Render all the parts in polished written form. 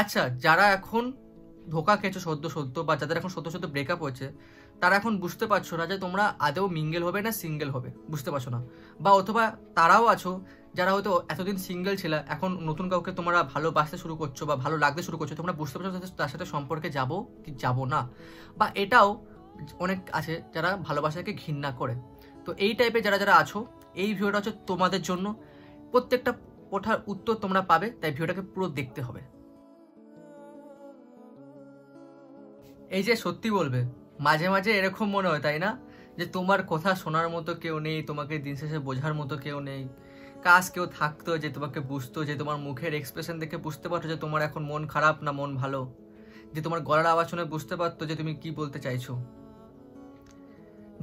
আচ্ছা, যারা এখন ধোকা খেয়েছো সদ্য বা যাদের এখন সদ্য ব্রেকআপ হয়েছে, তারা এখন বুঝতে পারছো না যে তোমরা আদৌ মিঙ্গেল হবে না সিঙ্গেল হবে, বুঝতে পারছো না। বা অথবা তারাও আছো যারা হয়তো এতদিন সিঙ্গেল ছিল, এখন নতুন কাউকে তোমরা ভালোবাসতে শুরু করছো বা ভালো লাগতে শুরু করছো, তোমরা বুঝতে পারছো তার সাথে সম্পর্কে যাবো কি যাবো না। বা এটাও অনেক আছে যারা ভালোবাসাকে ঘৃণা করে। তো এই টাইপের যারা আছো, এই ভিডিওটা হচ্ছে তোমাদের জন্য। প্রত্যেকটা কথার উত্তর তোমরা পাবে, তাই ভিডিওটাকে পুরো দেখতে হবে। এই যে সত্যি বলবে, মাঝে মাঝে এরকম মনে হয়, তাই না, যে তোমার কথা শোনার মতো কেউ নেই, তোমাকে দিন শেষে বোঝার মতো কেউ নেই। কাজ কেউ থাকতো যে তোমাকে বুঝতো, যে তোমার মুখের এক্সপ্রেশন দেখে বুঝতে পারতো যে তোমার এখন মন খারাপ না মন ভালো, যে তোমার গলার আওয়াজ শুনে বুঝতে পারতো যে তুমি কি বলতে চাইছো,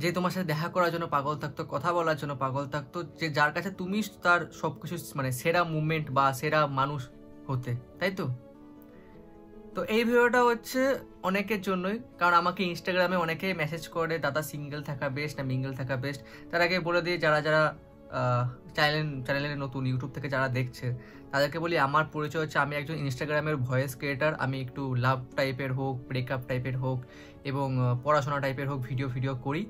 যে তোমার সাথে দেখা করার জন্য পাগল থাকতো, কথা বলার জন্য পাগল থাকতো, যে যার কাছে তুমি তার সবকিছু মানে সেরা মুভমেন্ট বা সেরা মানুষ হতে, তাই তো। তো এই ভিডিওটা হচ্ছে অনেকের জন্যই, কারণ আমাকে ইনস্টাগ্রামে অনেকে মেসেজ করে দাদা সিঙ্গেল থাকা বেস্ট না মিঙ্গেল থাকা বেস্ট। তার আগে বলে দিই, যারা চ্যানেলে নতুন ইউটিউব থেকে যারা দেখছে তাদেরকে বলি, আমার পরিচয় হচ্ছে আমি একজন ইনস্টাগ্রামের ভয়েস ক্রিয়েটার। আমি একটু লাভ টাইপের হোক, ব্রেকআপ টাইপের হোক এবং পড়াশোনা টাইপের হোক ভিডিও করি।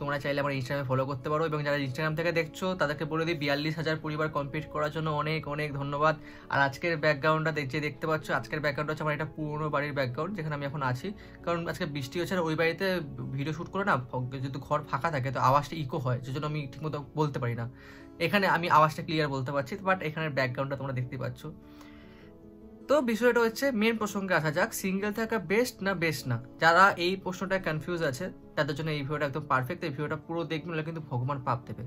তোমরা চাইলে আমার ইনস্টাগ্রামে ফলো করতে পারো। এবং যারা ইনস্টাগ্রাম থেকে দেখছো তাদেরকে বলে দিই 42,000 পরিবার কমপ্লিট করার জন্য অনেক অনেক ধন্যবাদ। আর আজকের ব্যাকগ্রাউন্ডটা যে দেখতে পাচ্ছ, আজকের ব্যাকগ্রাউন্ড হচ্ছে আমার একটা পুরনো বাড়ির ব্যাকগ্রাউন্ড যেখানে আমি এখন আছি। কারণ আজকে বৃষ্টি হচ্ছে, আর ওই বাড়িতে ভিডিও শ্যুট করে না, যেহেতু ঘর ফাঁকা থাকে তো আওয়াজটা ইকো হয়, যেজন্য আমি ঠিকমতো বলতে পারি না। এখানে আমি আওয়াজটা ক্লিয়ার বলতে পারছি, বাট এখানের ব্যাকগ্রাউন্ডটা তোমরা দেখতে পাচ্ছ। তো বিষয়টা হচ্ছে মেন প্রসঙ্গে আসা যাক, সিঙ্গেল থাকা বেস্ট না বেস্ট না। যারা এই প্রশ্নটা কনফিউজ আছে তাদের জন্য এই ভিডিওটা একদম পারফেক্ট। এই ভিডিওটা পুরো দেখবেন, হলে কিন্তু ভগবান পাপ দেবে।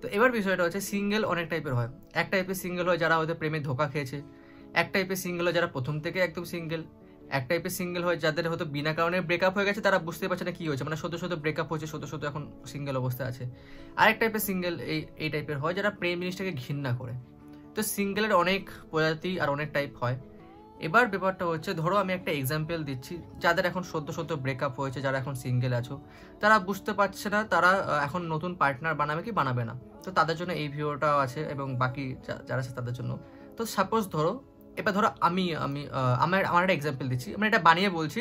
তো এবার বিষয়টা হচ্ছে, সিঙ্গেল অনেক টাইপের হয়। এক টাইপের সিঙ্গেল হয় যারা হয়তো প্রেমে ধোকা খেয়েছে, এক টাইপের সিঙ্গেল হয় যারা প্রথম থেকে একদম সিঙ্গেল, এক টাইপের সিঙ্গেল হয় যাদের হয়তো বিনা কারণে ব্রেকআপ হয়ে গেছে, তারা বুঝতে পারছে না কি হয়েছে, মানে সদ্য ব্রেকআপ হয়েছে, সদ্য এখন সিঙ্গেল অবস্থায় আছে। আরেক টাইপের সিঙ্গেল এই টাইপের হয় যারা প্রেম জিনিসটাকে ঘৃণা করে। তো সিঙ্গেলের অনেক প্রজাতি আর অনেক টাইপ হয়। এবার ব্যাপারটা হচ্ছে, ধরো আমি একটা এক্সাম্পল দিচ্ছি, যাদের এখন সদ্য ব্রেকআপ হয়েছে, যারা এখন সিঙ্গেল আছো, তারা বুঝতে পারছে না তারা এখন নতুন পার্টনার বানাবে কি বানাবে না। তো তাদের জন্য এই ভিডিওটাও আছে এবং বাকি যারা আছে তাদের জন্য। তো সাপোজ ধরো, এবার ধরো আমি আমি আমার একটা এক্সাম্পল দিচ্ছি, আমি এটা বানিয়ে বলছি,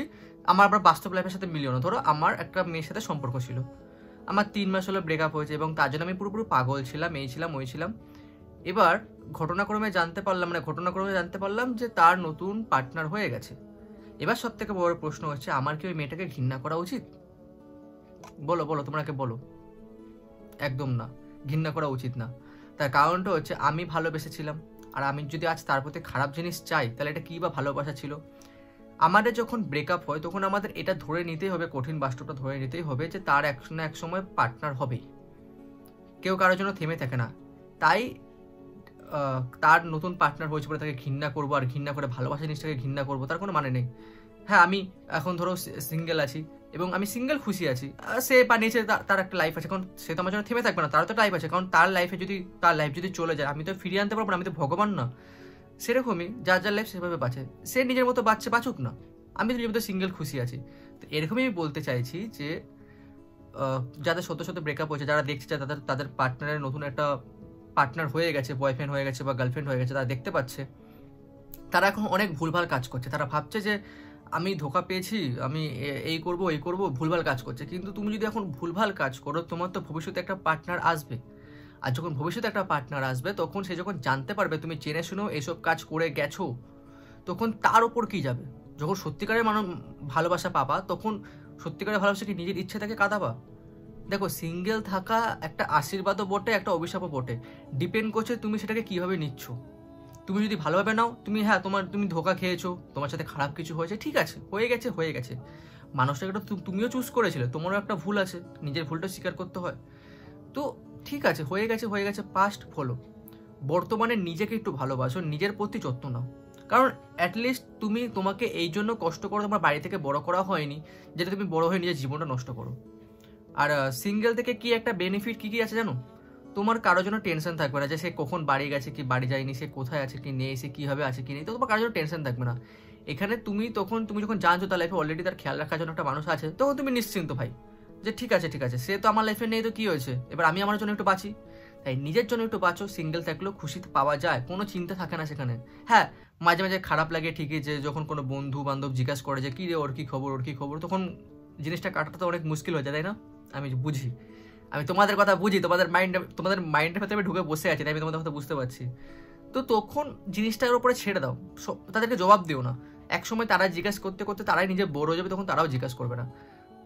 আমার আবার বাস্তব লাইফের সাথে মিলিও না। ধরো আমার একটা মেয়ের সাথে সম্পর্ক ছিল, আমার 3 মাস হলো ব্রেকআপ হয়েছে এবং তার জন্য আমি পুরোপুরি পাগল ছিলাম, এই ছিলাম ওই ছিলাম। এবার ঘটনাক্রমে জানতে পারলাম যে তার নতুন পার্টনার হয়ে গেছে। এবার সব থেকে বড় প্রশ্ন হচ্ছে, আমার কি ওই মেয়েটাকে ঘৃণা করা উচিত? বলো তোমরাকে বলো। একদম না, ঘৃণা করা উচিত না। তার কারণটা হচ্ছে, আমি ভালোবেসেছিলাম, আর আমি যদি আজ তার প্রতি খারাপ জিনিস চাই, তাহলে এটা কি বা ভালোবাসা ছিল? আমাদের যখন ব্রেকআপ হয় তখন আমাদের এটা ধরে নিতেই হবে, কঠিন বাস্তবটা ধরে নিতেই হবে যে তার এক না এক সময় পার্টনার হবেই। কেউ কারোর জন্য থেমে থাকে না। তাই তার নতুন পার্টনার হয়েছে বলে তাকে ঘৃণা করবো, আর ঘৃণা করে ভালোবাসা জিনিসটাকে ঘৃণা করবো, তার কোনো মানে নেই। হ্যাঁ, আমি এখন ধরো সিঙ্গেল আছি এবং আমি সিঙ্গেল খুশি আছি, সে বানিয়েছে তার একটা লাইফ আছে, কারণ সে তো আমার জন্য থেমে থাকবে না, তার তো লাইফ আছে। কারণ তার লাইফ যদি চলে যায়, আমি তো ফিরিয়ে আনতে পারবো না, আমি তো ভগবান না। সেরকমই যার লাইফ সেভাবে বাঁচে, সে নিজের মতো বাঁচুক না, আমি তো নিজের মতো সিঙ্গেল খুশি আছি। তো এরকমই আমি বলতে চাইছি যে যাদের সদ্য ব্রেকআপ হয়েছে, যারা দেখছে তাদের পার্টনারের নতুন একটা পার্টনার হয়ে গেছে, বয়ফ্রেন্ড হয়ে গেছে বা গার্লফ্রেন্ড হয়ে গেছে, তারা দেখতে পাচ্ছে তারা এখন অনেক ভুলভাল কাজ করছে। তারা ভাবছে যে আমি ধোকা পেয়েছি, আমি এই করব, ভুলভাল কাজ করছে। কিন্তু তুমি যদি এখন ভুলভাল কাজ করো, তোমার তো ভবিষ্যতে একটা পার্টনার আসবে। আর যখন ভবিষ্যতে একটা পার্টনার আসবে, তখন সে যখন জানতে পারবে তুমি জেনে শুনেও এইসব কাজ করে গেছো, তখন তার ওপর কি যাবে? যখন সত্যিকারের ভালোবাসা পাবা, তখন সত্যিকারের ভালোবাসা কি নিজের ইচ্ছে থেকে কাঁদাবা? দেখো, সিঙ্গেল থাকা একটা আশীর্বাদও বটে, একটা অভিশাপও বটে। ডিপেন্ড করছে তুমি সেটাকে কিভাবে নিচ্ছ। তুমি যদি ভালোভাবে নাও, তুমি ধোকা খেয়েছো, তোমার সাথে খারাপ কিছু হয়েছে, ঠিক আছে, হয়ে গেছে। মানুষটাকে তো তুমিও চুজ করেছিলে, তোমারও একটা ভুল আছে, নিজের ভুলটা স্বীকার করতে হয়। তো ঠিক আছে, হয়ে গেছে, পাস্ট ফলো। বর্তমানে নিজেকে একটু ভালোবাসো, নিজের প্রতি যত্ন নাও। কারণ অ্যাটলিস্ট তোমাকে এই জন্য কষ্ট করে তোমার বাড়ি থেকে বড় করা হয়নি যেটা তুমি বড় হয়ে নিজের জীবনটা নষ্ট করো। আর সিঙ্গেল থেকে কি একটা বেনিফিট কি আছে জানো? তোমার কারোর জন্য টেনশন থাকবে না যে সে কখন বাড়ি গেছে কি বাড়ি যায়নি, সে কোথায় আছে কি নেই, সে কীভাবে আছে কি নেই। তো তোমার কারোর জন্য টেনশন থাকবে না। এখানে তুমি যখন জানছো তার লাইফে অলরেডি তার খেয়াল রাখার জন্য একটা মানুষ আছে, তখন তুমি নিশ্চিন্ত ভাই, যে ঠিক আছে, সে তো আমার লাইফে নেই, তো কি হয়েছে, এবার আমি আমার জন্য একটু বাঁচি। তাই নিজের জন্য একটু বাঁচো। সিঙ্গেল থাকলেও খুশি পাওয়া যায়, কোনো চিন্তা থাকে না সেখানে। হ্যাঁ, মাঝে মাঝে খারাপ লাগে ঠিকই, যে যখন কোনো বন্ধু বান্ধব জিজ্ঞাসা করে যে কী রে ওর কী খবর, তখন জিনিসটা কাটাতে তো অনেক মুশকিল হয়ে যায়, তাই না? আমি বুঝি, আমি তোমাদের কথা বুঝি, তোমাদের মাইন্ডের ভেতরে আমি ঢুকে বসে আছি, তাই আমি তোমাদের কথা বুঝতে পারছি। তো তখন জিনিসটার উপরে ছেড়ে দাও, তাদেরকে জবাব দিও না। একসময় তারা জিজ্ঞাসা করতে করতে তারাই নিজে বোর হয়ে যাবে, তখন তারাও জিজ্ঞাসা করবে না।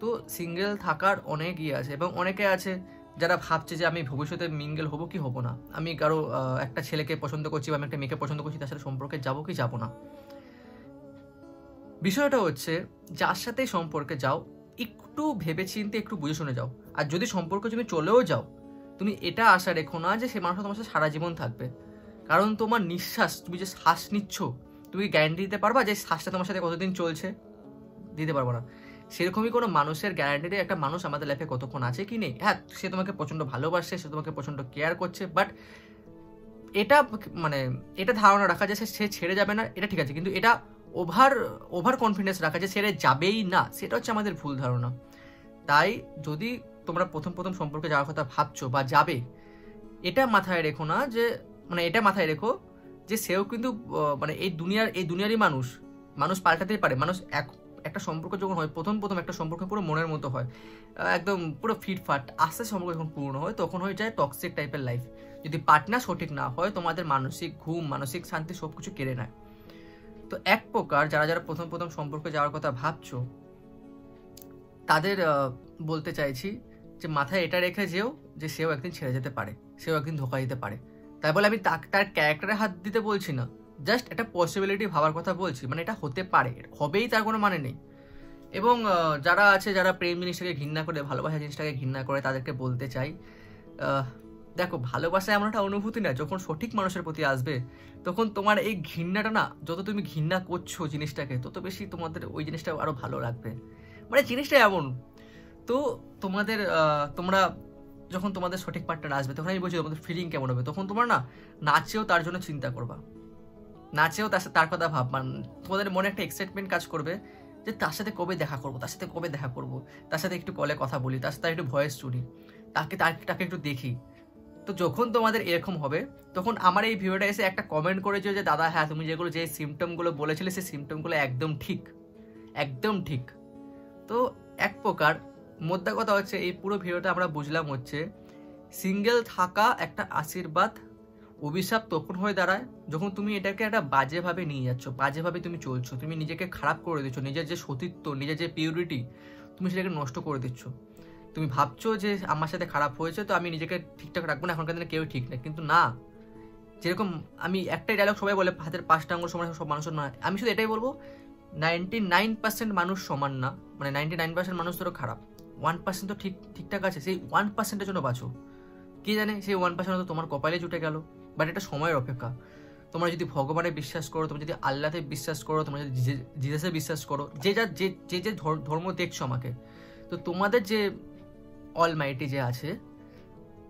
তো সিঙ্গেল থাকার অনেক আছে, এবং অনেকে আছে যারা ভাবছে যে আমি ভবিষ্যতে মিঙ্গেল হবো কি হবো না, আমি কারো একটা ছেলেকে পছন্দ করছি বা আমি একটা মেয়েকে পছন্দ করছি, তার সাথে সম্পর্কে যাবো কি যাবো না। বিষয়টা হচ্ছে যার সাথেই সম্পর্কে যাও একটু ভেবে চিন্তে একটু বুঝে শুনে যাও। আর যদি সম্পর্কে তুমি চলেও যাও, তুমি এটা আশা রেখো না যে সে মানুষটা তোমার সাথে সারা জীবন থাকবে। কারণ তোমার নিঃশ্বাস, তুমি যে শ্বাস নিচ্ছ, তুমি গ্যারান্টি দিতে পারবা যে শ্বাসটা তোমার সাথে কতদিন চলছে? দিতে পারবো না। সেরকমই কোনো মানুষের গ্যারান্টি নেই একটা মানুষ আমাদের লাইফে কতক্ষণ আছে কি নেই। হ্যাঁ, সে তোমাকে প্রচণ্ড ভালোবাসে, সে তোমাকে প্রচণ্ড কেয়ার করছে, বাট এটা মানে এটা ধারণা রাখা যে সে ছেড়ে যাবে না, এটা ঠিক আছে, কিন্তু এটা ওভার কনফিডেন্স রাখা যে ছেড়ে যাবেই না, সেটা হচ্ছে আমাদের ভুল ধারণা। তাই যদি তোমরা প্রথম সম্পর্কে যাওয়ার কথা ভাবছো বা যাবে, এটা মাথায় রেখো না যে এটা মাথায় রেখো যে সেও কিন্তু মানে এই দুনিয়ারই মানুষ পাল্টাতেই পারে। মানুষ একটা সম্পর্ক যখন হয়, প্রথম একটা সম্পর্ক পুরো মনের মতো হয়, একদম পুরো ফিটফাট। আস্তে সম্পর্ক যখন পূর্ণ হয় তখন হয়ে যায় টক্সিক টাইপের লাইফ। যদি পার্টনার সঠিক না হয়, তোমাদের মানসিক ঘুম, মানসিক শান্তি সব কিছু কেড়ে নেয়। তো এক প্রকার যারা প্রথম সম্পর্কে যাওয়ার কথা ভাবছো, তাদের বলতে চাইছি যে মাথায় এটা রেখে যেও যে সেও একদিন ছেড়ে যেতে পারে, সেও একদিন ধোকা দিতে পারে। তাই বলে আমি তার ক্যারেক্টারে হাত দিতে বলছি না, জাস্ট একটা পসিবিলিটি ভাবার কথা বলছি। মানে এটা হতে পারে, হবেই তার কোনো মানে নেই। এবং যারা প্রেম জিনিসটাকে ঘৃণা করে, ভালোবাসা জিনিসটাকে ঘৃণা করে, তাদেরকে বলতে চাই, দেখো ভালোবাসা এমন একটা অনুভূতি না, যখন সঠিক মানুষের প্রতি আসবে তখন তোমার এই ঘৃণাটা না, যত তুমি ঘৃণা করছো জিনিসটাকে, তত বেশি তোমাদের ওই জিনিসটা আরো ভালো লাগবে। মানে জিনিসটা এমন। তো তোমরা যখন তোমাদের সঠিক পার্টনার আসবে, তখন আমি বলছি তোমাদের ফিলিং কেমন হবে। তখন তোমরা না নাচেও তার জন্য চিন্তা করবা, নাচেও তার কথা ভাববা, তোমাদের মনে একটা এক্সাইটমেন্ট কাজ করবে যে তার সাথে কবে দেখা করবো, তার সাথে একটু কলে কথা বলি, তার সাথে একটু ভয়েস শুনি, তাকে একটু দেখি। তো যখন তোমাদের এরকম হবে, তখন আমার এই ভিডিওটা এসে একটা কমেন্ট করেছো যে দাদা হ্যাঁ তুমি যে সিমটমগুলো বলেছিলে, সেই সিমটমগুলো একদম ঠিক। তো এক প্রকার মোদ্দা কথা হচ্ছে, এই পুরো ভিডিওটা আমরা বুঝলাম হচ্ছে সিঙ্গেল থাকা একটা আশীর্বাদ, অভিশাপ তখন হয়ে দাঁড়ায় যখন তুমি এটাকে একটা বাজেভাবে নিয়ে যাচ্ছ, বাজেভাবে তুমি চলছো, তুমি নিজেকে খারাপ করে দিচ্ছ, নিজের যে সতীত্ব, নিজের যে পিউরিটি, তুমি সেটাকে নষ্ট করে দিচ্ছ। তুমি ভাবছো যে আমার সাথে খারাপ হয়েছে তো আমি নিজেকে ঠিকঠাক রাখবো না, এখনকার দিনে কেউ ঠিক নেই। কিন্তু না, যেরকম আমি একটাই ডায়লগ সবাই বলে, হাতের 5টা আঙুল সমান সব মানুষের নয়। আমি শুধু এটাই বলবো, 99% মানুষ সমান না, মানে 99% মানুষ ধরো খারাপ, 1% তো ঠিকঠাক আছে। সেই 1%-এর জন্য বাঁচো। কে জানে সেই 1% তো তোমার কপালে জুটে গেল। বাট এটা সময়ের অপেক্ষা। তোমরা যদি ভগবানে বিশ্বাস করো, তোমরা যদি আল্লাহতে বিশ্বাস করো, তোমরা যদি জিজাসে বিশ্বাস করো, যে ধর্ম দেখছো আমাকে, তো তোমাদের যে অলমাইটি যে আছে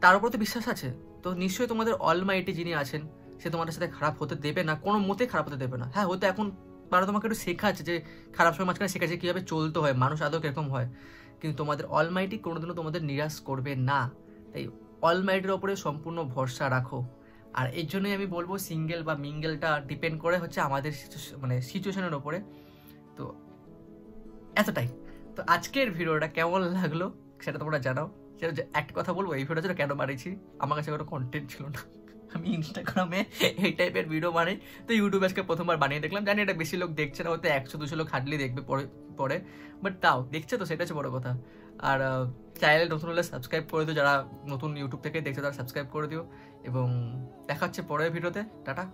তার উপর তো বিশ্বাস আছে। তো নিশ্চয়ই তোমাদের অলমাইটি যিনি আছেন, সে তোমাদের সাথে খারাপ হতে দেবে না, কোনো মতে খারাপ হতে দেবে না। হ্যাঁ, হয়তো এখন তারা তোমাকে একটু শেখাচ্ছে যে খারাপ সময় মাঝখানে শেখাচ্ছে কীভাবে চলতে হয়, মানুষ আদৌ কিরকম হয়, কিন্তু তোমাদের অলমাইটি কোনোদিনও তোমাদের নিরাশ করবে না। তাই অলমাইটির ওপরে সম্পূর্ণ ভরসা রাখো। আর এর জন্যই আমি বলবো সিঙ্গেল বা মিঙ্গেলটা ডিপেন্ড করে হচ্ছে আমাদের সিচুয়েশনের ওপরে। তো এতটাই। তো আজকের ভিডিওটা কেমন লাগলো সেটা তোমরা জানাও। সেটা একটা কথা বলবো, এই ভিডিওটা কেন বানিয়েছি, আমার কাছে কোনো কন্টেন্ট ছিল না, আমি ইনস্টাগ্রামে এই টাইপের ভিডিও বানাই, তো ইউটিউবে আজকে প্রথমবার বানিয়ে দেখলাম। জানি এটা বেশি লোক দেখছে না, হয়তো 100-200 লোক হার্ডলি দেখবে পরে, বাট তাও দেখছে, তো সেটা হচ্ছে বড় কথা। আর চ্যানেল নতুন হলে সাবস্ক্রাইব করে দিও, যারা নতুন ইউটিউব থেকে দেখছে তারা সাবস্ক্রাইব করে দিও, এবং দেখা হচ্ছে পরের ভিডিওতে। টাটা।